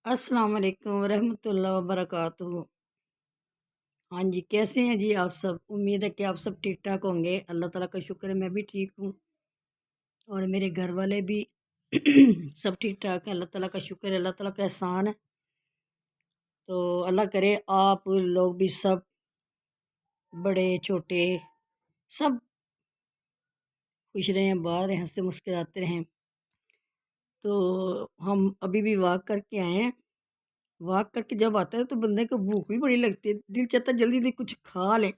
السلام علیکم ورحمۃ اللہ وبرکاتہ۔ ہاں جی، کیسے ہیں جی آپ سب؟ امید ہے کہ آپ سب ٹھیک ٹھاک ہوں گے۔ اللہ تعالیٰ کا شکر ہے میں بھی ٹھیک ہوں اور میرے گھر والے بھی سب ٹھیک ٹھاک ہیں۔ اللہ تعالیٰ کا شکر ہے، اللہ تعالیٰ کا احسان ہے۔ تو اللہ کرے آپ لوگ بھی سب بڑے چھوٹے سب خوش رہیں، باہر رہیں، ہنستے مسکراتے رہیں۔ تو ہم ابھی بھی واک کر کے آئے ہیں۔ واک کر کے جب آتا ہے تو بندے کو بھوک بھی بڑی لگتی ہے، دل چاہتا ہے جلدی جلدی کچھ کھا لیں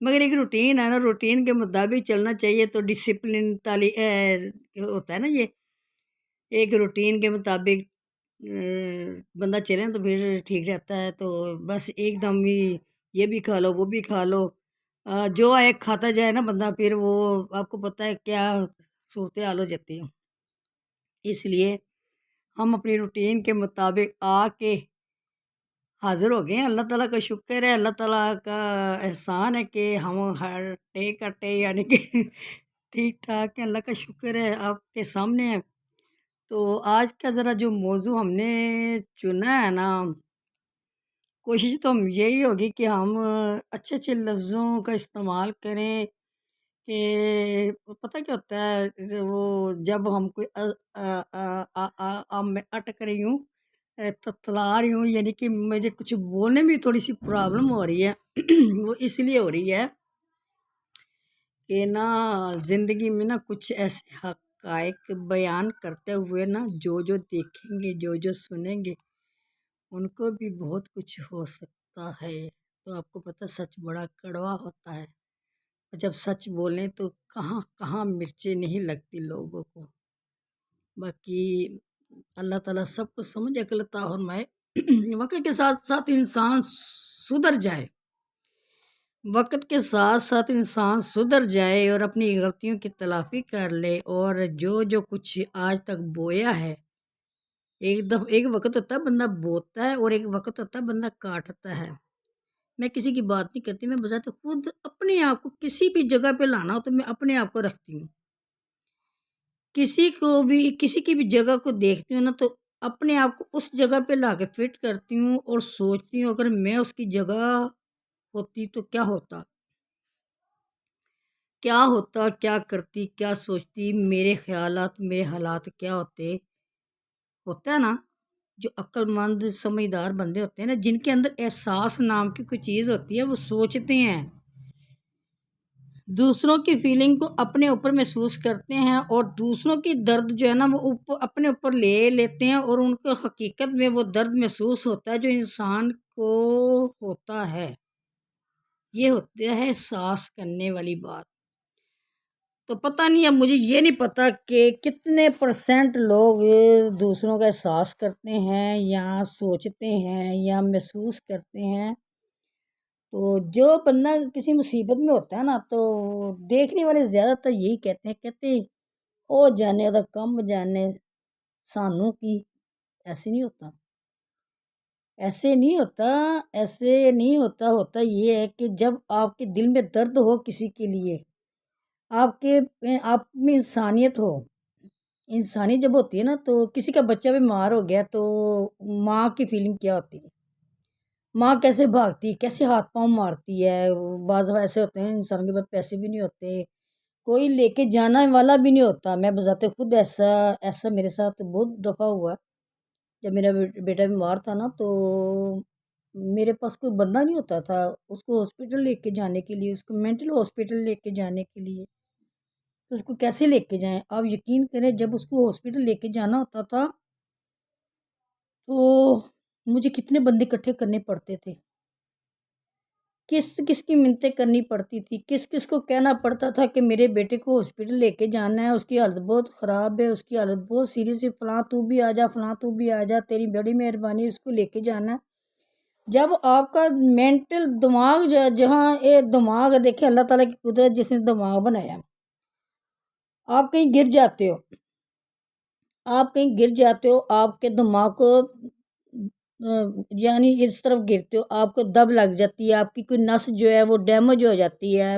مگر ایک روٹین ہے نا، روٹین کے مطابق چلنا چاہیے۔ تو ڈسپلن ہوتا ہے نا، یہ ایک روٹین کے مطابق بندہ چلے تو پھر ٹھیک رہتا ہے۔ تو بس ایک دم بھی یہ بھی کھا لو وہ بھی کھا لو، جو آئے کھاتا جائے نا بندہ، پھر وہ آپ کو پتہ ہے کیا صورتحال ہو جاتی ہے۔ اس لیے ہم اپنی روٹین کے مطابق آ کے حاضر ہو گئے ہیں۔ اللہ تعالیٰ کا شکر ہے، اللہ تعالیٰ کا احسان ہے کہ ہم ہر ٹے کا ٹے یعنی کہ ٹھیک ٹھاک ہے۔ اللہ کا شکر ہے آپ کے سامنے ہے۔ تو آج کا ذرا جو موضوع ہم نے چنا ہے نا، کوشش تو ہم یہی ہوگی کہ ہم اچھے اچھے لفظوں کا استعمال کریں کہ پتہ کیا ہوتا ہے، وہ جب ہم کوئی میں اٹک رہی ہوں، تتلا رہی ہوں، یعنی کہ مجھے کچھ بولنے میں تھوڑی سی پرابلم ہو رہی ہے وہ اس لیے ہو رہی ہے کہ نا زندگی میں نا کچھ ایسے حقائق بیان کرتے ہوئے نا جو دیکھیں گے، جو سنیں گے، ان کو بھی بہت کچھ ہو سکتا ہے۔ تو آپ کو پتہ سچ بڑا کڑوا ہوتا ہے، جب سچ بولیں تو کہاں کہاں مرچیں نہیں لگتی لوگوں کو۔ باقی اللہ تعالیٰ سب کو سمجھ عقل عطا فرمائے۔ وقت کے ساتھ ساتھ انسان سدھر جائے، وقت کے ساتھ ساتھ انسان سدھر جائے اور اپنی غلطیوں کی تلافی کر لے، اور جو کچھ آج تک بویا ہے، ایک وقت ہوتا ہے بندہ بوتا ہے اور ایک وقت ہوتا ہے بندہ کاٹتا ہے۔ میں کسی کی بات نہیں کرتی، میں بذات خود اپنے آپ کو کسی بھی جگہ پہ لانا ہو تو میں اپنے آپ کو رکھتی ہوں۔ کسی کی بھی جگہ کو دیکھتی ہوں نا تو اپنے آپ کو اس جگہ پہ لا کے فٹ کرتی ہوں اور سوچتی ہوں اگر میں اس کی جگہ ہوتی تو کیا ہوتا، کیا کرتی، کیا سوچتی، میرے خیالات، میرے حالات کیا ہوتا ہے نا۔ جو عقل مند سمجھدار بندے ہوتے ہیں نا، جن کے اندر احساس نام کی کوئی چیز ہوتی ہے، وہ سوچتے ہیں، دوسروں کی فیلنگ کو اپنے اوپر محسوس کرتے ہیں اور دوسروں کی درد جو ہے نا وہ اپنے اوپر لے لیتے ہیں، اور ان کو حقیقت میں وہ درد محسوس ہوتا ہے جو انسان کو ہوتا ہے۔ یہ ہوتا ہے احساس کرنے والی بات۔ تو پتہ نہیں، اب مجھے یہ نہیں پتہ کہ کتنے % لوگ دوسروں کا احساس کرتے ہیں یا سوچتے ہیں یا محسوس کرتے ہیں۔ تو جو بندہ کسی مصیبت میں ہوتا ہے نا تو دیکھنے والے زیادہ تر یہی کہتے او جانے دا کم جانے سانوں کی۔ ایسے نہیں ہوتا، ہوتا یہ ہے کہ جب آپ کے دل میں درد ہو کسی کے لیے، آپ میں انسانیت ہو، انسانی جب ہوتی ہے نا، تو کسی کا بچہ بیمار ہو گیا تو ماں کی فیلنگ کیا ہوتی ہے، ماں کیسے بھاگتی، کیسے ہاتھ پاؤں مارتی ہے۔ بعض ایسے ہوتے ہیں انسان کے پاس پیسے بھی نہیں ہوتے، کوئی لے کے جانا والا بھی نہیں ہوتا۔ میں بذات خود ایسا میرے ساتھ بہت دفعہ ہوا۔ جب میرا بیٹا بیمار تھا نا تو میرے پاس کوئی بندہ نہیں ہوتا تھا اس کو ہاسپٹل لے کے جانے کے لیے، اس کو مینٹل ہاسپٹل لے کے جانے کے لیے۔ تو اس کو کیسے لے کے جائیں؟ آپ یقین کریں، جب اس کو ہاسپٹل لے کے جانا ہوتا تھا تو مجھے کتنے بندے اکٹھے کرنے پڑتے تھے، کس کی منتیں کرنی پڑتی تھی، کس کو کہنا پڑتا تھا کہ میرے بیٹے کو ہاسپٹل لے کے جانا ہے، اس کی حالت بہت خراب ہے، اس کی حالت بہت سیریس ہے، فلاں تو بھی آ جا، فلاں تو بھی آ جا، تیری بڑی مہربانی، اس کو لے کے جانا ہے۔ جب آپ کا مینٹل دماغ جہاں دماغ دیکھے اللہ تعالیٰ کی قدرت، جس نے دماغ بنایا، آپ کہیں گر جاتے ہو، آپ کے دماغ کو یعنی اس طرف گرتے ہو، آپ کو دب لگ جاتی ہے، آپ کی کوئی نس جو ہے وہ ڈیمیج ہو جاتی ہے،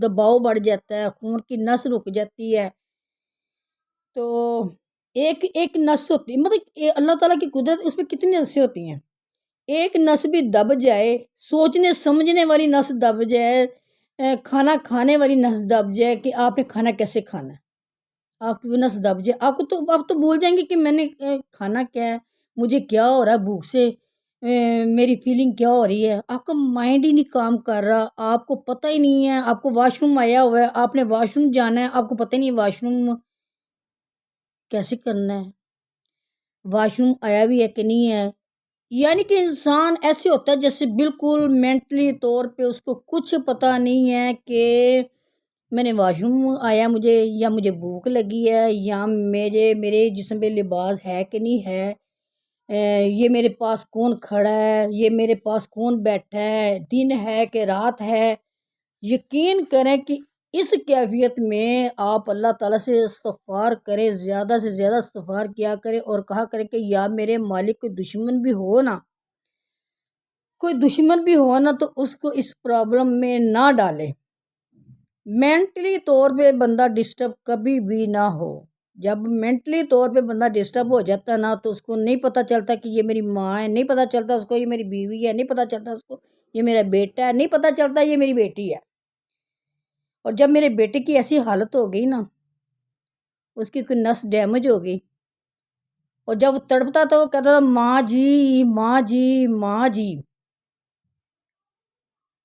دباؤ بڑھ جاتا ہے، خون کی نس رک جاتی ہے۔ تو ایک ایک نس ہوتی ہے، مطلب اللہ تعالیٰ کی قدرت اس میں کتنی نسیں ہوتی ہیں، ایک نس بھی دب جائے، سوچنے سمجھنے والی نس دب جائے، کھانا کھانے والی نس دب جائے کہ آپ نے کھانا کیسے کھانا ہے، آپ کی وہ نس دب جائے، آپ تو بھول جائیں گے کہ میں نے کھانا کیا ہے، مجھے کیا ہو رہا ہے بھوک سے، میری فیلنگ کیا ہو رہی ہے، آپ کا مائنڈ ہی نہیں کام کر رہا، آپ کو پتہ ہی نہیں ہے، آپ کو واش روم آیا ہوا ہے، آپ نے واش روم جانا ہے، آپ کو پتہ ہی نہیں ہے واش روم کیسے کرنا ہے، واش روم آیا بھی ہے کہ نہیں ہے۔ یعنی کہ انسان ایسے ہوتا ہے جیسے بالکل مینٹلی طور پہ اس کو کچھ پتہ نہیں ہے کہ میں نے واش روم آیا مجھے، یا مجھے بھوک لگی ہے، یا میرے جسم پہ لباس ہے کہ نہیں ہے، یہ میرے پاس کون کھڑا ہے، یہ میرے پاس کون بیٹھا ہے، دن ہے کہ رات ہے۔ یقین کریں کہ اس کیفیت میں آپ اللہ تعالیٰ سے استغفار کریں، زیادہ سے زیادہ استغفار کیا کریں اور کہا کریں کہ یا میرے مالک کوئی دشمن بھی ہو نا، کوئی دشمن بھی ہو نا، تو اس کو اس پرابلم میں نہ ڈالے۔ مینٹلی طور پہ بندہ ڈسٹرب کبھی بھی نہ ہو، جب مینٹلی طور پہ بندہ ڈسٹرب ہو جاتا ہے نا، تو اس کو نہیں پتہ چلتا کہ یہ میری ماں ہے، نہیں پتہ چلتا اس کو یہ میری بیوی ہے، نہیں پتہ چلتا اس کو یہ میرا بیٹا ہے، نہیں پتہ چلتا یہ میری بیٹی ہے۔ اور جب میرے بیٹے کی ایسی حالت ہو گئی نا، اس کی کوئی نس ڈیمیج ہو گئی، اور جب وہ تڑپتا تو وہ کہتا تھا ماں جی ماں جی ماں جی،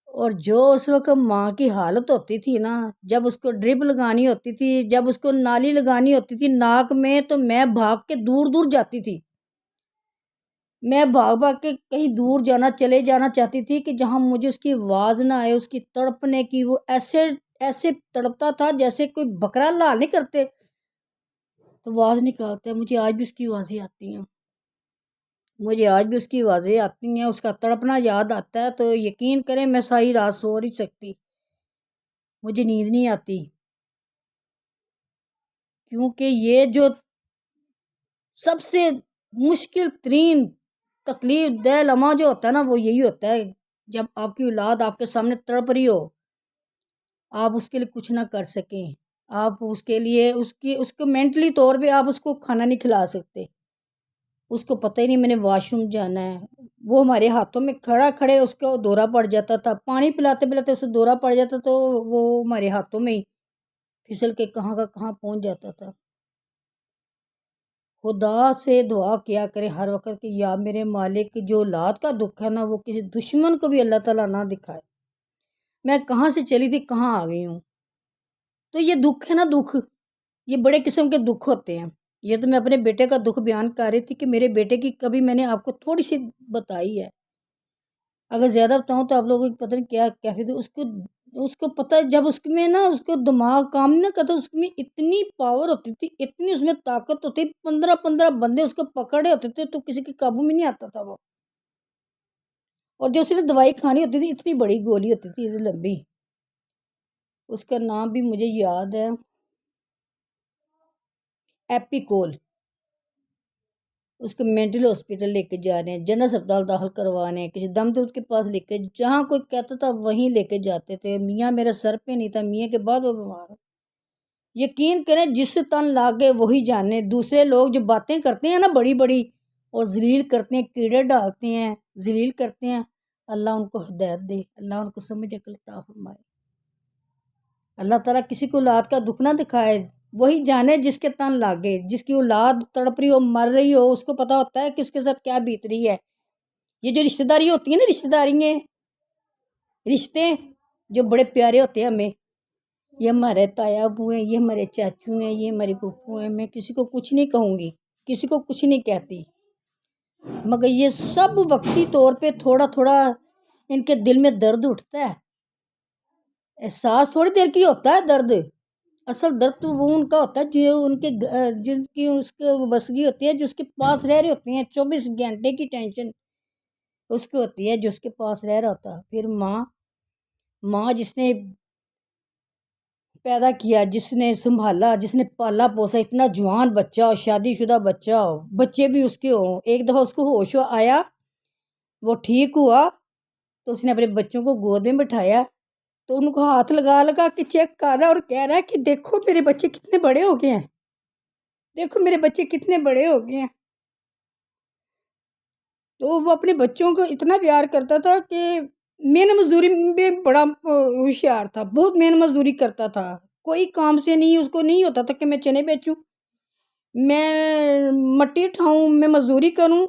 اور جو اس وقت ماں کی حالت ہوتی تھی نا، جب اس کو ڈرپ لگانی ہوتی تھی، جب اس کو نالی لگانی ہوتی تھی ناک میں، تو میں بھاگ کے دور دور جاتی تھی، میں بھاگ بھاگ کے کہیں دور چلے جانا چاہتی تھی کہ جہاں مجھے اس کی آواز نہ آئے، اس کی تڑپنے کی، وہ ایسے ایسے تڑپتا تھا جیسے کوئی بکرا لال نہیں کرتے تو آواز نکالتا ہے، مجھے آج بھی اس کی آوازیں آتی ہیں، مجھے آج بھی اس کی آوازیں آتی ہیں، اس کا تڑپنا یاد آتا ہے تو یقین کریں میں ساری رات سو نہیں سکتی، مجھے نیند نہیں آتی، کیونکہ یہ جو سب سے مشکل ترین تکلیف دہ لمحہ جو ہوتا ہے نا، وہ یہی ہوتا ہے جب آپ کی اولاد آپ کے سامنے تڑپ رہی ہو، آپ اس کے لیے کچھ نہ کر سکیں، آپ اس کے لیے اس کو مینٹلی طور پہ آپ اس کو کھانا نہیں کھلا سکتے، اس کو پتہ ہی نہیں میں نے واش روم جانا ہے، وہ ہمارے ہاتھوں میں کھڑے اس کو دورہ پڑ جاتا تھا، پانی پلاتے پلاتے اسے دورہ پڑ جاتا تو وہ ہمارے ہاتھوں میں ہی پھسل کے کہاں کا کہاں پہنچ جاتا تھا۔ خدا سے دعا کیا کرے ہر وقت کہ یا میرے مالک، جو اولاد کا دکھ ہے نا، وہ کسی دشمن کو بھی اللہ تعالیٰ نہ دکھائے۔ میں کہاں سے چلی تھی کہاں آ گئی ہوں، تو یہ دکھ ہے نا، دکھ یہ بڑے قسم کے دکھ ہوتے ہیں، یہ تو میں اپنے بیٹے کا دکھ بیان کر رہی تھی کہ میرے بیٹے کی کبھی میں نے آپ کو تھوڑی سی بتائی ہے، اگر زیادہ بتاؤں تو آپ لوگوں کو پتہ نہیں کیا کیفیت ہے، اس کو پتہ ہے جب اس میں نا اس کو دماغ کام نہیں کرتا، اس میں اتنی پاور ہوتی تھی، اتنی اس میں طاقت ہوتی، 15 بندے اس کو پکڑے ہوتے تھے تو کسی کے قابو میں نہیں آتا تھا وہ، اور جو اس نے دوائی کھانی ہوتی تھی اتنی بڑی گولی ہوتی تھی اتنی لمبی، اس کا نام بھی مجھے یاد ہے، ایپیکول، اس کو مینٹل ہاسپٹل لے کے جا رہے ہیں، جنرل اسپتال داخل کروانے ہیں، کسی دم درد کے پاس لے کے، جہاں کوئی کہتا تھا وہیں لے کے جاتے تھے، میاں میرے سر پہ نہیں تھا، میاں کے بعد وہ بیمار ہو۔ یقین کریں جس سے تن لاگے وہی جانے، دوسرے لوگ جو باتیں کرتے ہیں نا بڑی بڑی اور ذلیل کرتے ہیں، کیڑے ڈالتے ہیں، ذلیل کرتے ہیں، اللہ ان کو ہدایت دے، اللہ ان کو سمجھ عقل عطا فرمائے، اللہ تعالیٰ کسی کو اولاد کا دکھ نہ دکھائے، وہی جانے جس کے تن لاگے، جس کی اولاد تڑپ رہی ہو مر رہی ہو، اس کو پتہ ہوتا ہے کہ اس کے ساتھ کیا بیت رہی ہے۔ یہ جو رشتہ داری ہوتی ہیں نا، رشتے جو بڑے پیارے ہوتے ہیں ہمیں، یہ ہمارے تایا ابو ہیں، یہ ہمارے چاچو ہیں، یہ ہماری پھوپھو ہیں، میں کسی کو کچھ نہیں کہوں گی، کسی کو کچھ نہیں کہتی، مگر یہ سب وقتی طور پہ تھوڑا تھوڑا ان کے دل میں درد اٹھتا ہے، احساس تھوڑی دیر کی ہوتا ہے درد، اصل درد تو وہ ان کا ہوتا ہے جو ان کے جن کی اس کو وابستگی ہوتی ہے، جو اس کے پاس رہ رہے ہوتے ہیں، 24 گھنٹے کی ٹینشن اس کو ہوتی ہے جو اس کے پاس رہ رہا ہوتا ہے۔ پھر ماں جس نے پیدا کیا، جس نے سنبھالا، جس نے پالا پوسا، اتنا جوان بچہ ہو، شادی شدہ بچہ ہو، بچے بھی اس کے ہوں، ایک دفعہ اس کو ہوش آیا، وہ ٹھیک ہوا تو اس نے اپنے بچوں کو گود میں بٹھایا تو ان کو ہاتھ لگا لگا کے چیک کر رہا ہے اور کہہ رہا ہے کہ دیکھو میرے بچے کتنے بڑے ہو گئے ہیں، دیکھو میرے بچے کتنے بڑے ہو گئے ہیں، تو وہ اپنے بچوں کو اتنا پیار کرتا تھا کہ محنت مزدوری میں بڑا ہوشیار تھا، بہت محنت مزدوری کرتا تھا، کوئی کام سے نہیں اس کو نہیں ہوتا تھا کہ میں چنے بیچوں، میں مٹی اٹھاؤں، میں مزدوری کروں،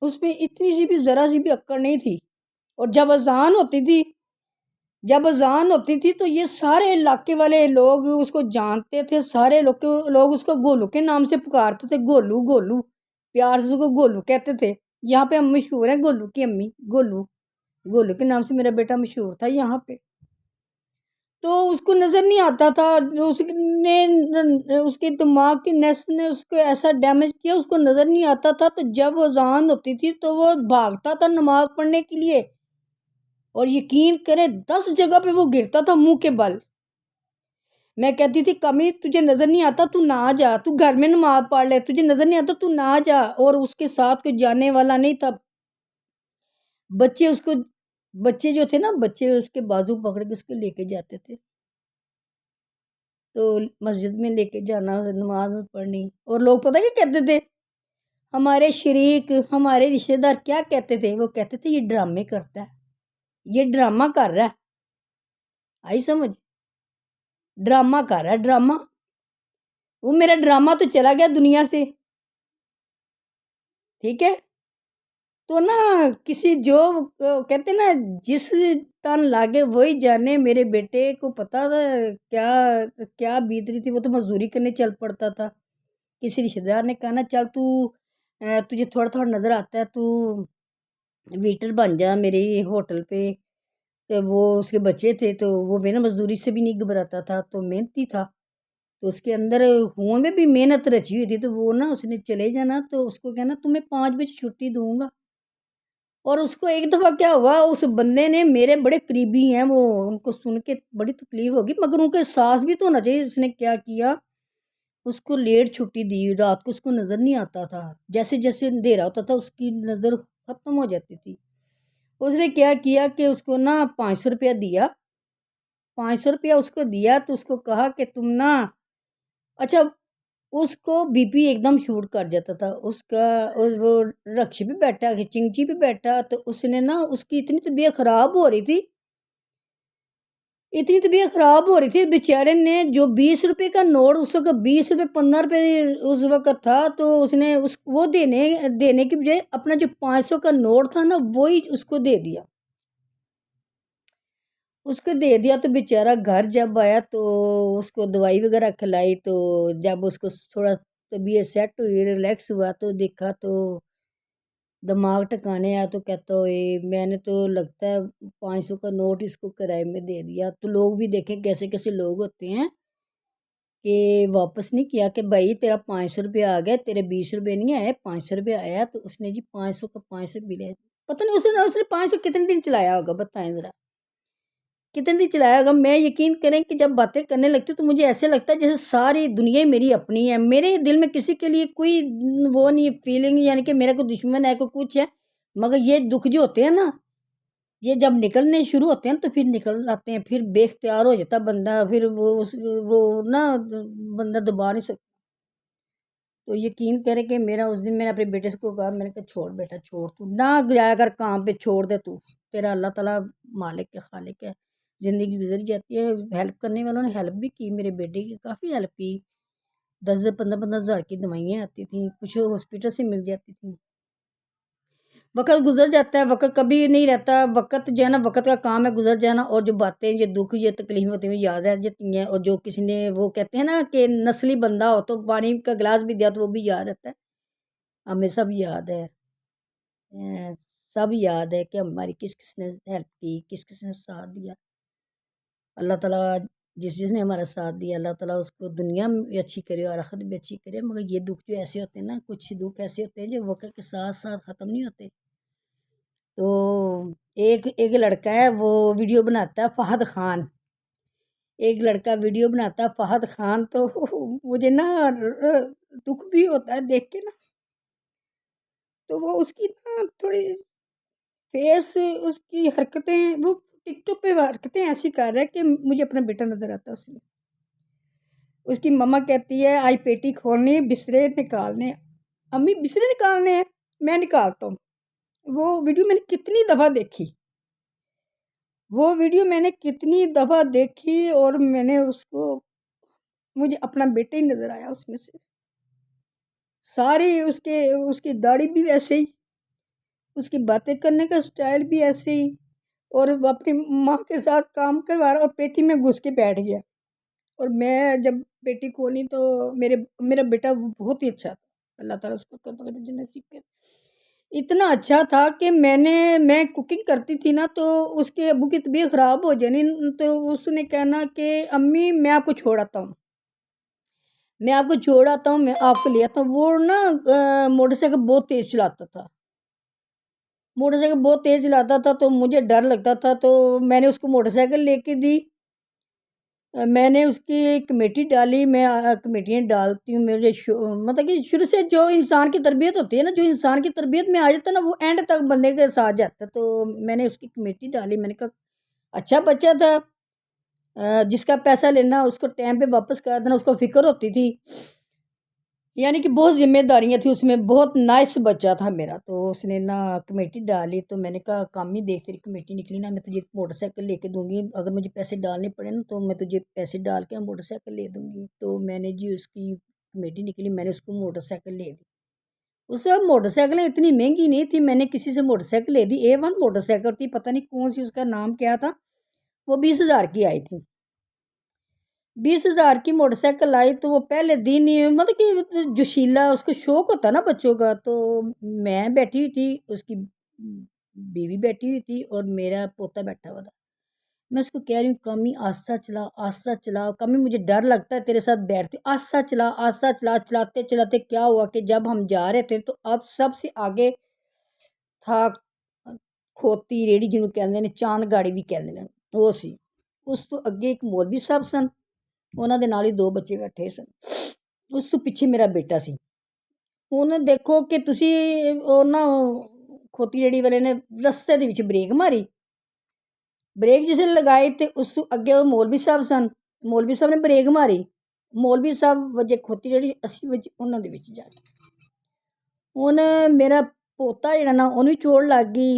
اس میں اتنی سی بھی ذرا سی بھی اکڑ نہیں تھی۔ اور جب اذان ہوتی تھی تو یہ سارے علاقے والے لوگ اس کو جانتے تھے، سارے لوگ اس کو گولو کے نام سے پکارتے تھے، گولو گولو، پیار سے اس کو گولو کہتے تھے۔ یہاں پہ ہم مشہور ہیں گولو کی امی، گولو گولو کے نام سے میرا بیٹا مشہور تھا یہاں پہ۔ تو اس کو نظر نہیں آتا تھا، اس کے دماغ کی نس نے اس کو ایسا ڈیمیج کیا، اس کو نظر نہیں آتا تھا۔ تو جب اذان ہوتی تھی تو وہ بھاگتا تھا نماز پڑھنے کے لیے، اور یقین کرے 10 جگہ پہ وہ گرتا تھا منہ کے بل۔ میں کہتی تھی کمی تجھے نظر نہیں آتا تو نہ جا، تو گھر میں نماز پڑھ لے، تجھے نظر نہیں آتا تو نہ جا۔ اور اس کے ساتھ کوئی جانے والا نہیں تھا۔ بچے جو تھے نا، بچے اس کے بازو پکڑ کے اس کو لے کے جاتے تھے، تو مسجد میں لے کے جانا، نماز میں پڑھنی۔ اور لوگ پتہ کیا کہتے تھے، ہمارے شریک، ہمارے رشتہ دار کیا کہتے تھے، وہ کہتے تھے یہ ڈرامے کرتا ہے، یہ ڈرامہ کر رہا ہے۔ آئی سمجھ؟ ڈرامہ کر رہا ہے، ڈرامہ۔ وہ میرا ڈرامہ تو چلا گیا دنیا سے، ٹھیک ہے۔ تو نا کسی جو کہتے نا جس تن لاگے وہی جانے، میرے بیٹے کو پتا تھا کیا بیت رہی تھی۔ وہ تو مزدوری کرنے چل پڑتا تھا۔ کسی رشتہ دار نے کہا نا چل تو تجھے تھوڑا تھوڑا نظر آتا ہے، تو ویٹر بن جا میرے ہوٹل پہ۔ تو وہ اس کے بچے تھے، تو وہ محنت مزدوری سے بھی نہیں گھبراتا تھا، تو محنتی تھا، تو اس کے اندر خون میں بھی محنت رچی ہوئی تھی۔ تو وہ نا اس نے چلے جانا، تو اس کو کہنا تمہیں 5 بجے چھٹی دوں گا۔ اور اس کو ایک دفعہ کیا ہوا، اس بندے نے، میرے بڑے قریبی ہیں وہ، ان کو سن کے بڑی تکلیف ہوگی، مگر ان کے ساس بھی تو ہونا چاہیے۔ اس نے کیا کیا، اس کو لیٹ چھٹی دی، رات کو اس کو نظر نہیں آتا تھا، جیسے جیسے اندھیرا ہوتا تھا اس کی نظر ختم ہو جاتی تھی۔ اس نے کیا کیا کہ اس کو نا 500 روپیہ دیا، 500 روپیہ اس کو دیا، تو اس کو کہا کہ تم نا، اچھا اس کو بی پی ایک دم شوٹ کر جاتا تھا اس کا، وہ رکشے پہ بیٹھا، چنگچی پہ بیٹھا، تو اس نے نا، اس کی اتنی طبیعت خراب ہو رہی تھی، بیچارے نے جو 20 روپے کا نوٹ، اس وقت 20 روپے 15 روپے اس وقت تھا، تو اس نے وہ دینے کی بجائے اپنا جو 500 کا نوٹ تھا نا، وہی اس کو دے دیا۔ تو بیچارہ گھر جب آیا تو اس کو دوائی وغیرہ کھلائی، تو جب اس کو تھوڑا طبیعت سیٹ ہوئی، ریلیکس ہوا، تو دیکھا تو دماغ ٹکانے آیا، تو کہتا ہوئے میں نے تو لگتا ہے 500 کا نوٹ اس کو کرائے میں دے دیا۔ تو لوگ بھی دیکھیں کیسے کیسے لوگ ہوتے ہیں کہ واپس نہیں کیا کہ بھائی تیرا 500 روپیہ آ گیا، تیرے 20 روپے نہیں آئے، 500 روپیہ آیا۔ تو اس نے جی 500 کا 500 بھی لے، پتہ نہیں اس نے 500 کتنے دن چلایا ہوگا، بتائیں ذرا کتنے دن چلایا ہوگا۔ میں یقین کریں کہ جب باتیں کرنے لگتی تو مجھے ایسے لگتا ہے جیسے ساری دنیا میری اپنی ہے، میرے دل میں کسی کے لیے کوئی وہ نہیں فیلنگ، یعنی کہ میرا کوئی دشمن ہے، کوئی کچھ ہے۔ مگر یہ دکھ جو ہوتے ہیں نا، یہ جب نکلنے شروع ہوتے ہیں تو پھر نکل آتے ہیں، پھر بے اختیار ہو جاتا بندہ، پھر وہ نا بندہ دبا نہیں سکتا۔ تو یقین کرے کہ میرا اس دن میں نے اپنے بیٹے کو کہا، میں نے کہا چھوڑ بیٹا چھوڑ، تو نہ جایا کر کام پہ، چھوڑ دے، تو تیرا اللہ تعالیٰ مالک ہے، خالق ہے۔ زندگی گزر جاتی ہے، ہیلپ کرنے والوں نے ہیلپ بھی کی، میرے بیٹے کی کافی ہیلپ کی، 10-15 ہزار کی دوائیاں آتی تھیں، کچھ ہاسپٹل سے مل جاتی تھیں۔ وقت گزر جاتا ہے، وقت کبھی نہیں رہتا، وقت جو ہے نا، وقت کا کام ہے گزر جانا، اور جو باتیں، یہ دکھ، یہ تکلیف ہوتی ہیں یاد رہ جاتی ہیں، اور جو کسی نے، وہ کہتے ہیں نا کہ نسلی بندہ ہو تو پانی کا گلاس بھی دیا تو وہ بھی یاد رہتا ہے۔ ہمیں سب یاد ہے، سب یاد ہے کہ ہماری کس کس نے ہیلپ کی، کس کس نے ساتھ دیا۔ اللہ تعالیٰ جس نے ہمارا ساتھ دیا، اللہ تعالیٰ اس کو دنیا میں بھی اچھی کرے اور آخرت بھی اچھی کرے۔ مگر یہ دکھ جو ایسے ہوتے ہیں نا، کچھ دکھ ایسے ہوتے ہیں جو وقت کے ساتھ ساتھ ختم نہیں ہوتے۔ تو ایک لڑکا ہے، وہ ویڈیو بناتا ہے، فہد خان، ایک لڑکا ویڈیو بناتا ہے فہد خان، تو مجھے نا دکھ بھی ہوتا ہے دیکھ کے نا۔ تو وہ اس کی نا تھوڑی فیس، اس کی حرکتیں، وہ ٹک ٹاک پہ حرکتیں ایسی کر رہا ہے کہ مجھے اپنا بیٹا نظر آتا ہے اس میں۔ اس کی مما کہتی ہے آج پیٹی کھولنی بسترے نکالنے، امی بسترے نکالنے ہیں، میں نکالتا ہوں۔ وہ ویڈیو میں نے کتنی دفعہ دیکھی، اور میں نے اس کو، مجھے اپنا بیٹا ہی نظر آیا اس میں سے، ساری اس کی داڑھی بھی ویسے ہی، اس کی باتیں کرنے کا سٹائل بھی ایسے ہی، اور وہ اپنی ماں کے ساتھ کام کروا رہا اور پیٹی میں گھس کے بیٹھ گیا۔ اور میں جب بیٹی کھولی تو میرا بیٹا بہت ہی اچھا تھا، اللہ تعالیٰ اس کو نصیب کرے۔ اتنا اچھا تھا کہ میں کوکنگ کرتی تھی نا تو اس کے ابو کی طبیعت خراب ہو جانی تو اس نے کہنا کہ امی میں آپ کو چھوڑ آتا ہوں، میں آپ کو لے آتا ہوں۔ وہ نا موٹر سائیکل بہت تیز چلاتا تھا، تو مجھے ڈر لگتا تھا، تو میں نے اس کو موٹر سائیکل لے کے دی، میں نے اس کی کمیٹی ڈالی، میں کمیٹیاں ڈالتی ہوں، مطلب کہ شروع سے جو انسان کی تربیت ہوتی ہے نا، جو انسان کی تربیت میں آ جاتا ہے نا، وہ اینڈ تک بندے کے ساتھ جاتا ہے۔ تو میں نے اس کی کمیٹی ڈالی، میں نے کہا اچھا بچہ تھا، جس کا پیسہ لینا اس کو ٹائم پہ واپس کر دینا، اس کو فکر ہوتی تھی، یعنی کہ بہت ذمہ داریاں تھیں اس میں، بہت نائس بچہ تھا میرا۔ تو اس نے نا کمیٹی ڈالی، تو میں نے کہا کام ہی دیکھ تیری کمیٹی نکلی نا، میں تجھے موٹر سائیکل لے کے دوں گی، اگر مجھے پیسے ڈالنے پڑے نا تو میں تجھے پیسے ڈال کے موٹر سائیکل لے دوں گی۔ تو میں نے جی اس کی کمیٹی نکلی، میں نے اس کو موٹر سائیکل لے دی۔ اس وقت موٹر سائیکلیں اتنی مہنگی نہیں تھی، میں نے کسی سے موٹر سائیکل لے دی، A1 موٹر سائیکل تھی، پتہ نہیں کون سی، اس کا نام کیا تھا، وہ 20,000 کی آئی تھی۔ 20,000 کی موٹر سائیکل آئی تو وہ پہلے دن ہی، مطلب کہ جوشیلا، اس کو شوق ہوتا نا بچوں کا، تو میں بیٹھی ہوئی تھی، اس کی بیوی بیٹھی ہوئی تھی اور میرا پوتا بیٹھا ہوا تھا۔ میں اس کو کہہ رہی ہوں کمی آہستہ چلا کمی، مجھے ڈر لگتا ہے تیرے ساتھ بیٹھتی، آہستہ چلا۔ چلاتے کیا ہوا کہ جب ہم جا رہے تھے تو اب سب سے آگے تھا کھوتی ریڑھی، جنہوں کہندے نے چاند گاڑی بھی کہندے نے، وہ سی، اس تو اگے ایک مولوی صاحب سن، انہاں دے نال ہی 2 بچے بیٹھے سن، اس تو پیچھے میرا بیٹا سی۔ انہوں دیکھو کہ تسی انہاں کھوتی ریڑھی والے نے رستے دے وچ بریک ماری، بریک جس نے لگائی تے اس تو اگے وہ مولوی صاحب سن، مولوی صاحب نے بریک ماری، مولوی صاحب وجے کھوتی ریڑھی، اسی وجے انہاں دے وچ جا کے ہن میرا پوتا جڑا نا انہوں چوٹ لگ گئی،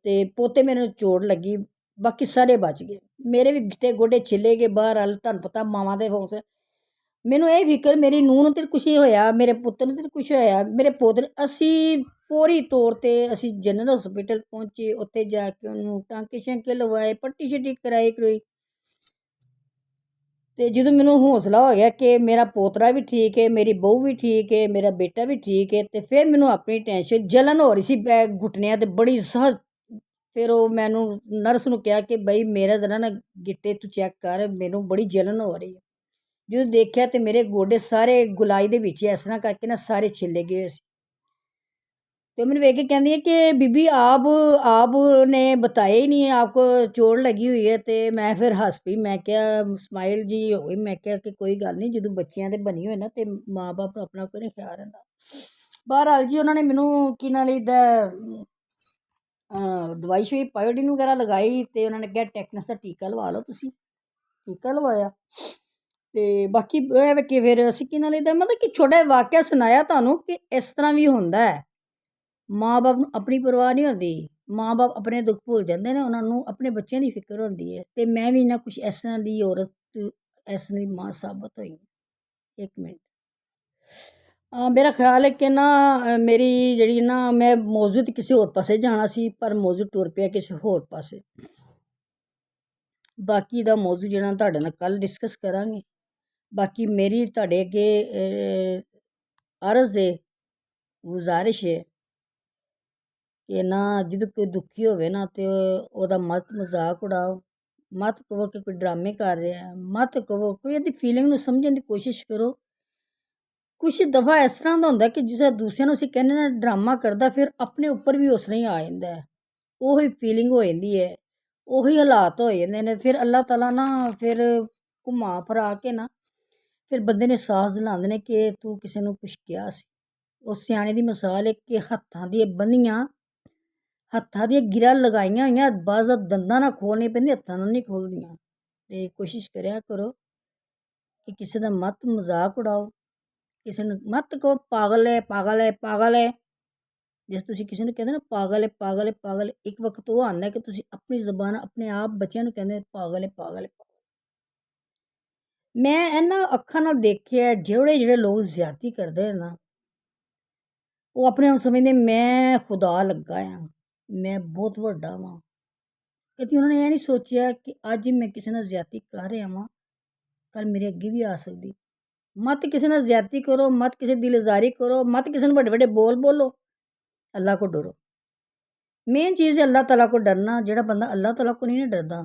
تے پوتے میرے چوٹ لگی، باقی سارے بچ گئے، میرے بھی گٹے گوڈے چھلے گئے باہر، تہنوں پتہ ماواں دے ہوس، مینوں یہ فکر میری نونھ نوں تے کچھ نہیں ہویا، میرے پتر نوں تے کچھ ہویا، میرے پوتر اسی فوری طور تے اسی جنرل ہاسپٹل پہنچے، اتھے جا کے انہوں ٹانکے شانکے لوائے، پٹی شٹی کرائی تے جدوں مینوں حوصلہ ہو گیا کہ میرا پوترا بھی ٹھیک ہے، میری بہو بھی ٹھیک ہے، میرا بیٹا بھی ٹھیک ہے، تے پھر مینوں اپنی ٹینشن جلن ہو رہی سی گھٹنیاں تے بڑی سخت، پھر وہ مینوں نرس نوں کہا کہ بھائی میرا ذرا نا گٹے تو چیک کر، مینوں بڑی جلن ہو رہی ہے، جدوں دیکھیا تے میرے گوڈے سارے گلائی دے وچ اس طرح کر کے نا سارے چھلے گئے سی، تو مینوں ویکھ کے کہندی ہے کہ بی بی آپ نے بتایا ہی نہیں ہے آپ کو چوٹ لگی ہوئی ہے، تے میں پھر ہس پئی، میں کیا اسمائل جی ہو گئی، میں کیا کہ کوئی گل نہیں، جدوں بچیاں دے بنی ہوئے نا تے ماں باپ نوں اپنا کوئی خیال رہندا۔ بہرحال جی انہوں نے مینوں کی نال دوائی شوائی پائیوڈین وغیرہ لگائی، تے انہوں نے کہا ٹیٹنس دا ٹیکہ لوا لو تسی، ٹیکہ لوایا، تے باقی کہ پھر اسی کی نال مطلب کہ چھوٹا واقعہ سنایا تانوں کہ اس طرح بھی ہوندا ہے، ماں باپ نوں اپنی پرواہ نہیں ہوندی، ماں باپ اپنے دکھ بھول جاندے نے، انہاں نوں اپنے بچیاں دی فکر ہوندی ہے، تے میں بھی نہ کچھ اس طرح دی عورت، اس طرح دی ماں ثابت ہوئی۔ ایک منٹ، میرا خیال ہے کہ نا میری جڑی نا میں موضوع تے کسی اور پاسے جانا سی، پر موضوع ٹر پیا کسی ہور پاسے، باقی دا موضوع جڑا تہاڈے نال کل ڈسکس کراں گے۔ باقی میری تہاڈے اگے عرض ہے، گزارش ہے کہ نا جدوں کوئی دکھی ہوئے نا تے او دا مت مذاق اڑاؤ، مت کہو کہ کوئی ڈرامے کر رہا ہے، مت کہو، کوئی دی فیلنگ نوں سمجھن دی کوشش کرو۔ کچھ دفعہ اس طرح دا ہوندا کہ جس دوسرے نوں اسی کہنے نا ڈرامہ کردا، پھر اپنے اوپر بھی اس طرح ہی آ جاندا ہے، وہی فیلنگ ہو جاندی ہے، وہی حالات ہو جاندے نے، پھر اللہ تعالیٰ نا پھر گھما پھرا کے نا پھر بندے نے احساس دلاندے نے کہ تو کسے نوں کچھ کیا سی۔ اس سیانے دی مثال ہے کہ ہتھاں دی بندیاں، ہتھاں دی گرہ لگائیاں ہوئیاں، بعض دنداں نال کھولنی پیندی، ہتھاں نال نہیں کھولدیاں، تے کوشش کریا کرو ਕਿ ਕਿਸੇ ਦਾ ਮਤ ਮਜ਼ਾਕ ਉਡਾਓ, ਕਿਸੇ ਨੂੰ ਮਤ ਕਹੋ ਪਾਗਲ ਹੈ ਪਾਗਲ ਹੈ ਪਾਗਲ ਹੈ। ਜਿਸ ਤੁਸੀਂ ਕਿਸੇ ਨੂੰ ਕਹਿੰਦੇ ਨਾ ਪਾਗਲ ਹੈ ਪਾਗਲ ਹੈ ਪਾਗਲ ਹੈ, ਇੱਕ ਵਕਤ ਉਹ ਆਉਂਦਾ ਕਿ ਤੁਸੀਂ ਆਪਣੀ ਜ਼ਬਾਨ ਆਪਣੇ ਆਪ ਬੱਚਿਆਂ ਨੂੰ ਕਹਿੰਦੇ ਪਾਗਲ ਹੈ ਪਾਗਲ ਹੈ। ਮੈਂ ਇਹਨਾਂ ਅੱਖਾਂ ਨਾਲ ਦੇਖਿਆ ਜਿਹੜੇ ਲੋਕ ਜ਼ਿਆਦਤੀ ਕਰਦੇ ਨੇ ਨਾ, ਉਹ ਆਪਣੇ ਆਪ ਸਮਝਦੇ ਮੈਂ ਖੁਦਾ ਲੱਗਾ ਆ, ਮੈਂ ਬਹੁਤ ਵੱਡਾ ਵਾਂ। ਕਦੀ ਉਹਨਾਂ ਨੇ ਇਹ ਨਹੀਂ ਸੋਚਿਆ ਕਿ ਅੱਜ ਮੈਂ ਕਿਸੇ ਨਾਲ ਜ਼ਿਆਦਤੀ ਕਰ ਰਿਹਾ ਵਾਂ, ਕੱਲ ਮੇਰੇ ਅੱਗੇ ਵੀ ਆ ਸਕਦੀ। ਮਤ ਕਿਸੇ ਨਾਲ ਜ਼ਿਆਦਤੀ ਕਰੋ, ਮਤ ਕਿਸੇ ਦੀ ਦਿਲਜ਼ਾਰੀ ਕਰੋ, ਮਤ ਕਿਸੇ ਨੂੰ ਵੱਡੇ ਵੱਡੇ ਬੋਲ ਬੋਲੋ, ਅੱਲਾਹ ਕੋ ਡਰੋ। ਮੇਨ ਚੀਜ਼ ਹੈ ਅੱਲਾਹ ਤਾਲਾ ਕੋ ਡਰਨਾ। ਜਿਹੜਾ ਬੰਦਾ ਅੱਲਾਹ ਤਾਲਾ ਕੋ ਨਹੀਂ ਨਾ ਡਰਦਾ,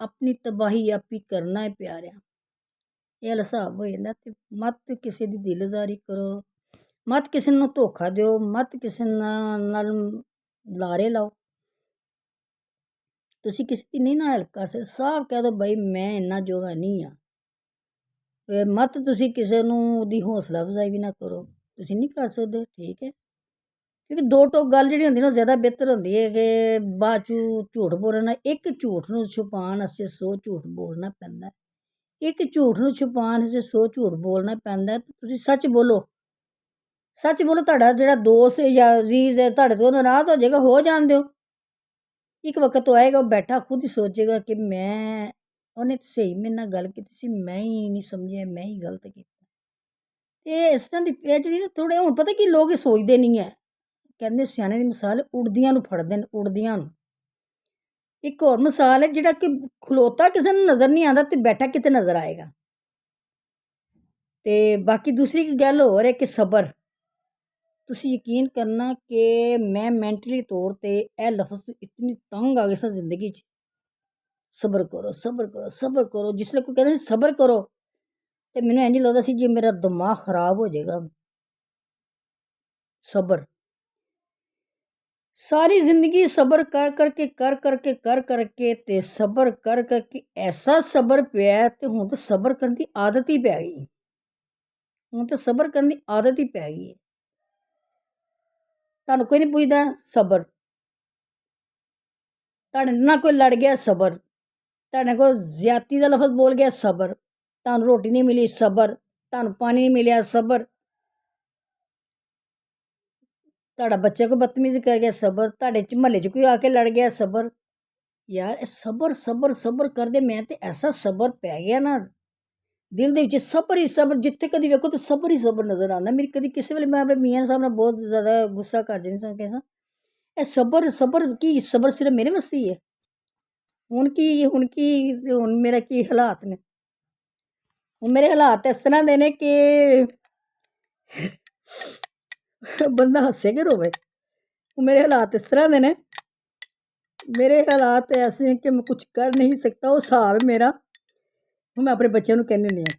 ਆਪਣੀ ਤਬਾਹੀ ਆਪ ਹੀ ਕਰਨਾ ਹੈ ਪਿਆਰਿਆ। ਇਹ ਵਾਲਾ ਹਿਸਾਬ ਹੋ ਜਾਂਦਾ। ਤੇ ਮਤ ਕਿਸੇ ਦੀ ਦਿਲਜ਼ਾਰੀ ਕਰੋ, ਮਤ ਕਿਸੇ ਨੂੰ ਧੋਖਾ ਦਿਓ, ਮਤ ਕਿਸੇ ਨਾਲ ਲਾਰੇ ਲਾਓ। ਤੁਸੀਂ ਕਿਸੇ ਦੀ ਨਹੀਂ ਨਾ ਹੈਲਪ ਕਰ ਸਕਦੇ, ਸਾਫ਼ ਕਹਿ ਦਿਓ ਬਈ ਮੈਂ ਇੰਨਾ ਜੋਗਾ ਨਹੀਂ ਆ। ਮਤ ਤੁਸੀਂ ਕਿਸੇ ਨੂੰ ਉਹਦੀ ਹੌਸਲਾ ਅਫਜ਼ਾਈ ਵੀ ਨਾ ਕਰੋ, ਤੁਸੀਂ ਨਹੀਂ ਕਰ ਸਕਦੇ, ਠੀਕ ਹੈ। ਕਿਉਂਕਿ ਦੋ ਟੋਕ ਗੱਲ ਜਿਹੜੀ ਹੁੰਦੀ ਨਾ ਉਹ ਜ਼ਿਆਦਾ ਬਿਹਤਰ ਹੁੰਦੀ ਹੈ ਕਿ ਬਾਅਦ 'ਚ ਝੂਠ ਬੋਲਣਾ। ਇੱਕ ਝੂਠ ਨੂੰ ਛੁਪਾਉਣ ਵਾਸਤੇ 100 ਝੂਠ ਬੋਲਣਾ ਪੈਂਦਾ। ਇੱਕ ਝੂਠ ਨੂੰ ਛੁਪਾਉਣ ਵਾਸਤੇ 100 ਝੂਠ ਬੋਲਣਾ ਪੈਂਦਾ। ਤੁਸੀਂ ਸੱਚ ਬੋਲੋ, ਸੱਚ ਬੋਲੋ। ਤੁਹਾਡਾ ਜਿਹੜਾ ਦੋਸਤ ਜਾਂ ਅਜ਼ੀਜ਼ ਹੈ ਤੁਹਾਡੇ ਤੋਂ ਨਾਰਾਜ਼ ਹੋ ਜਾਏਗਾ, ਹੋ ਜਾਣ ਦਿਓ। ਇੱਕ ਵਕਤ ਤੋਂ ਆਏਗਾ ਉਹ ਬੈਠਾ ਖੁਦ ਹੀ ਸੋਚੇਗਾ ਕਿ ਉਹਨੇ ਸਹੀ ਮੇਰੇ ਨਾਲ ਗੱਲ ਕੀਤੀ ਸੀ, ਮੈਂ ਹੀ ਨਹੀਂ ਸਮਝਿਆ, ਮੈਂ ਹੀ ਗਲਤ ਕੀਤਾ। ਤੇ ਇਸ ਤਰ੍ਹਾਂ ਦੀ ਇਹ ਜਿਹੜੀ ਨਾ ਥੋੜ੍ਹੇ ਹੁਣ ਪਤਾ ਕੀ ਲੋਕ ਇਹ ਸੋਚਦੇ ਨਹੀਂ ਹੈ। ਕਹਿੰਦੇ ਸਿਆਣੇ ਦੀ ਮਿਸਾਲ ਉੜਦੀਆਂ ਨੂੰ ਫੜਦੇ ਨੇ, ਉੜਦੀਆਂ ਨੂੰ। ਇੱਕ ਹੋਰ ਮਿਸਾਲ ਹੈ ਜਿਹੜਾ ਕਿ ਖਲੋਤਾ ਕਿਸੇ ਨੂੰ ਨਜ਼ਰ ਨਹੀਂ ਆਉਂਦਾ ਤੇ ਬੈਠਾ ਕਿਤੇ ਨਜ਼ਰ ਆਏਗਾ। ਤੇ ਬਾਕੀ ਦੂਸਰੀ ਗੱਲ ਹੋਰ ਹੈ ਕਿ ਸਬਰ। ਤੁਸੀਂ ਯਕੀਨ ਕਰਨਾ ਕਿ ਮੈਂ ਮੈਂਟਲੀ ਤੌਰ ਤੇ ਇਹ ਲਫ਼ਜ਼ ਤੋਂ ਇਤਨੀ ਤੰਗ ਆ ਗਈ ਸਾਂ ਜ਼ਿੰਦਗੀ 'ਚ। ਸਬਰ ਕਰੋ ਸਬਰ ਕਰੋ ਸਬਰ ਕਰੋ। ਜਿਸ ਲਈ ਕੋਈ ਕਹਿੰਦਾ ਸੀ ਸਬਰ ਕਰੋ ਤੇ ਮੈਨੂੰ ਇੰਝ ਲੱਗਦਾ ਸੀ ਜੇ ਮੇਰਾ ਦਿਮਾਗ ਖਰਾਬ ਹੋ ਜਾਏਗਾ। ਸਬਰ ਸਾਰੀ ਜ਼ਿੰਦਗੀ ਸਬਰ ਕਰ ਕਰਕੇ ਤੇ ਸਬਰ ਕਰ ਕਰਕੇ ਐਸਾ ਸਬਰ ਪਿਆ ਤੇ ਹੁਣ ਤਾਂ ਸਬਰ ਕਰਨ ਦੀ ਆਦਤ ਹੀ ਪੈ ਗਈ। ਹੁਣ ਤਾਂ ਸਬਰ ਕਰਨ ਦੀ ਆਦਤ ਹੀ ਪੈ ਗਈ ਹੈ। ਤੁਹਾਨੂੰ ਕੋਈ ਨਹੀਂ ਪੁੱਛਦਾ, ਸਬਰ। ਤੁਹਾਡੇ ਨਾਲ ਕੋਈ ਲੜ ਗਿਆ, ਸਬਰ। ਤੁਹਾਡੇ ਕੋਲ ਜ਼ਿਆਦਤੀ ਦਾ ਲਫ਼ਜ਼ ਬੋਲ ਗਿਆ, ਸਬਰ। ਤੁਹਾਨੂੰ ਰੋਟੀ ਨਹੀਂ ਮਿਲੀ, ਸਬਰ। ਤੁਹਾਨੂੰ ਪਾਣੀ ਨਹੀਂ ਮਿਲਿਆ, ਸਬਰ। ਤੁਹਾਡਾ ਬੱਚੇ ਕੋਈ ਬਦਤਮੀਜ਼ੀ ਕਰ ਗਿਆ, ਸਬਰ। ਤੁਹਾਡੇ ਮੁਹੱਲੇ 'ਚ ਕੋਈ ਆ ਕੇ ਲੜ ਗਿਆ, ਸਬਰ। ਯਾਰ ਇਹ ਸਬਰ ਸਬਰ ਸਬਰ ਕਰਦੇ ਮੈਂ ਤੇ ਐਸਾ ਸਬਰ ਪੈ ਗਿਆ ਨਾ ਦਿਲ ਦੇ ਵਿੱਚ, ਸਬਰ ਹੀ ਸਬਰ। ਜਿੱਥੇ ਕਦੀ ਵੇਖੋ ਤਾਂ ਸਬਰ ਹੀ ਸਬਰ ਨਜ਼ਰ ਆਉਂਦਾ। ਮੇਰੀ ਕਦੀ ਕਿਸੇ ਵੇਲੇ ਮੈਂ ਆਪਣੇ ਮੀਆਂ ਸਾਹਿਬ ਨਾਲ ਬਹੁਤ ਜ਼ਿਆਦਾ ਗੁੱਸਾ ਕਰ ਜਾਂਦੀ ਸਾਂ, ਕਿਹਾ ਇਹ ਸਬਰ ਸਬਰ ਕੀ, ਸਬਰ ਸਿਰਫ ਮੇਰੇ ਵਾਸਤੇ ਹੀ ਹੈ। ਹੁਣ ਮੇਰਾ ਕੀ ਹਾਲਾਤ ਨੇ। ਹੁਣ ਮੇਰੇ ਹਾਲਾਤ ਇਸ ਤਰ੍ਹਾਂ ਦੇ ਨੇ ਕਿ ਬੰਦਾ ਹੱਸੇ ਕਿ ਰੋਵੇ। ਮੇਰੇ ਹਾਲਾਤ ਇਸ ਤਰ੍ਹਾਂ ਦੇ ਨੇ, ਮੇਰੇ ਹਾਲਾਤ ਐਸੇ ਕਿ ਮੈਂ ਕੁਝ ਕਰ ਨਹੀਂ ਸਕਤਾ। ਉਹ ਹਿਸਾਬ ਹੈ ਮੇਰਾ। ਹੁਣ ਮੈਂ ਆਪਣੇ ਬੱਚਿਆਂ ਨੂੰ ਕਹਿੰਦੀ ਹੁੰਦੀ ਹਾਂ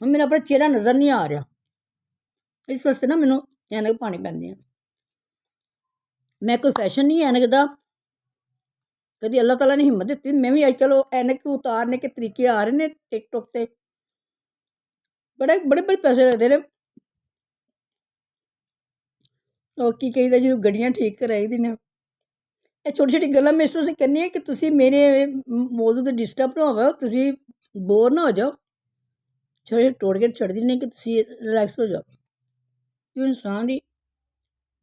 ਹੁਣ ਮੇਰਾ ਆਪਣਾ ਚਿਹਰਾ ਨਜ਼ਰ ਨਹੀਂ ਆ ਰਿਹਾ, ਇਸ ਵਾਸਤੇ ਨਾ ਮੈਨੂੰ ਐਨਕ ਪਾਣੀ ਪੈਂਦੀ ਹੈ। ਮੈਂ ਕੋਈ ਫੈਸ਼ਨ ਨਹੀਂ ਐਨਕ ਦਾ, ਕਦੀ ਅੱਲਾਹ ਤਾਲਾ ਨੇ ਹਿੰਮਤ ਦਿੱਤੀ। ਮੈਂ ਵੀ ਅੱਜ ਕੱਲ੍ਹ ਉਹ ਐਨਕ ਉਤਾਰਨੇ ਕੇ ਤਰੀਕੇ ਆ ਰਹੇ ਨੇ ਟਿਕਟੋਕ ਤੇ, ਬੜੇ ਪੈਸੇ ਲੱਗਦੇ ਨੇ। ਉਹ ਕੀ ਕਹੀਦਾ ਜਦੋਂ ਗੱਡੀਆਂ ਠੀਕ ਕਰਾਈ ਦੀ ਨੇ। ਇਹ ਛੋਟੀ ਛੋਟੀ ਗੱਲਾਂ ਮੈਂ ਇਸ ਤਰ੍ਹਾਂ ਕਹਿੰਦੀ ਹਾਂ ਕਿ ਤੁਸੀਂ ਮੇਰੇ ਮੌਜੂਦ ਤੋਂ ਡਿਸਟਰਬ ਨਾ ਹੋਵੋ, ਤੁਸੀਂ ਬੋਰ ਨਾ ਹੋ ਜਾਓ। ਛੋਟੇ ਟੋੜ ਕੇ ਛੱਡਦੀ ਨਹੀਂ ਕਿ ਤੁਸੀਂ ਰਿਲੈਕਸ ਹੋ ਜਾਓ। ਕਿ ਇਨਸਾਨ ਦੀ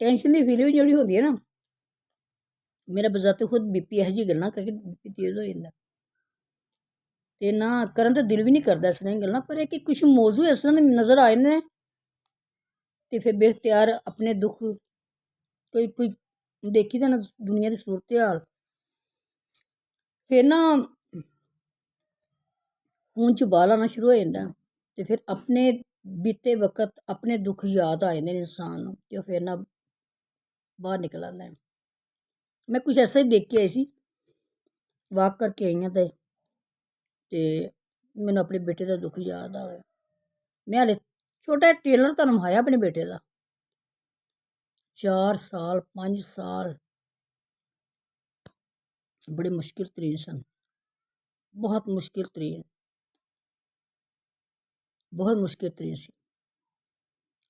ਟੈਨਸ਼ਨ ਦੀ ਫੀਲਿੰਗ ਜਿਹੜੀ ਹੁੰਦੀ ਹੈ ਨਾ, ਮੇਰਾ ਬਜ਼ਾਤੇ ਖੁਦ BP ਇਹੋ ਜਿਹੀ ਗੱਲਾਂ ਕਰਕੇ BP ਤੇਜ਼ ਹੋ ਜਾਂਦਾ ਅਤੇ ਨਾ ਕਰਨ ਦਾ ਦਿਲ ਵੀ ਨਹੀਂ ਕਰਦਾ ਇਸ ਤਰ੍ਹਾਂ ਦੀਆਂ ਗੱਲਾਂ। ਪਰ ਇਹ ਕਿ ਕੁਛ ਮੌਜੂ ਇਸ ਤਰ੍ਹਾਂ ਦੇ ਨਜ਼ਰ ਆਏ ਨੇ ਅਤੇ ਫਿਰ ਬੇਖਤਿਆਰ ਆਪਣੇ ਦੁੱਖ ਕੋਈ ਦੇਖੀ ਤਾਂ ਨਾ ਦੁਨੀਆ ਦੀ ਸੂਰਤ ਹਾਲ, ਫਿਰ ਨਾ ਖੂਨ 'ਚ ਉਬਾਲ ਆਉਣਾ ਸ਼ੁਰੂ ਹੋ ਜਾਂਦਾ। ਤੇ ਫਿਰ ਆਪਣੇ ਬੀਤੇ ਵਕਤ ਆਪਣੇ ਦੁੱਖ ਯਾਦ ਆ ਜਾਂਦੇ ਨੇ ਇਨਸਾਨ ਨੂੰ ਤੇ ਉਹ ਫਿਰ ਨਾ ਬਾਹਰ ਨਿਕਲ ਆਉਂਦਾ ਹੈ। ਮੈਂ ਕੁਝ ਐਸਾ ਹੀ ਦੇਖ ਕੇ ਆਈ ਸੀ, ਵਾਕ ਕਰਕੇ ਆਈ ਹਾਂ ਤੇ ਮੈਨੂੰ ਆਪਣੇ ਬੇਟੇ ਦਾ ਦੁੱਖ ਯਾਦ ਆ ਗਿਆ। ਮੈਂ ਹਲੇ ਛੋਟਾ ਟੇਲਰ ਬਣਵਾਇਆ ਆਪਣੇ ਬੇਟੇ ਦਾ, 4 ਸਾਲ 5 ਸਾਲ ਬੜੇ ਮੁਸ਼ਕਿਲ ਤਰੀਨ ਸਨ, ਬਹੁਤ ਮੁਸ਼ਕਿਲ ਤਰੀਨ ਸੀ।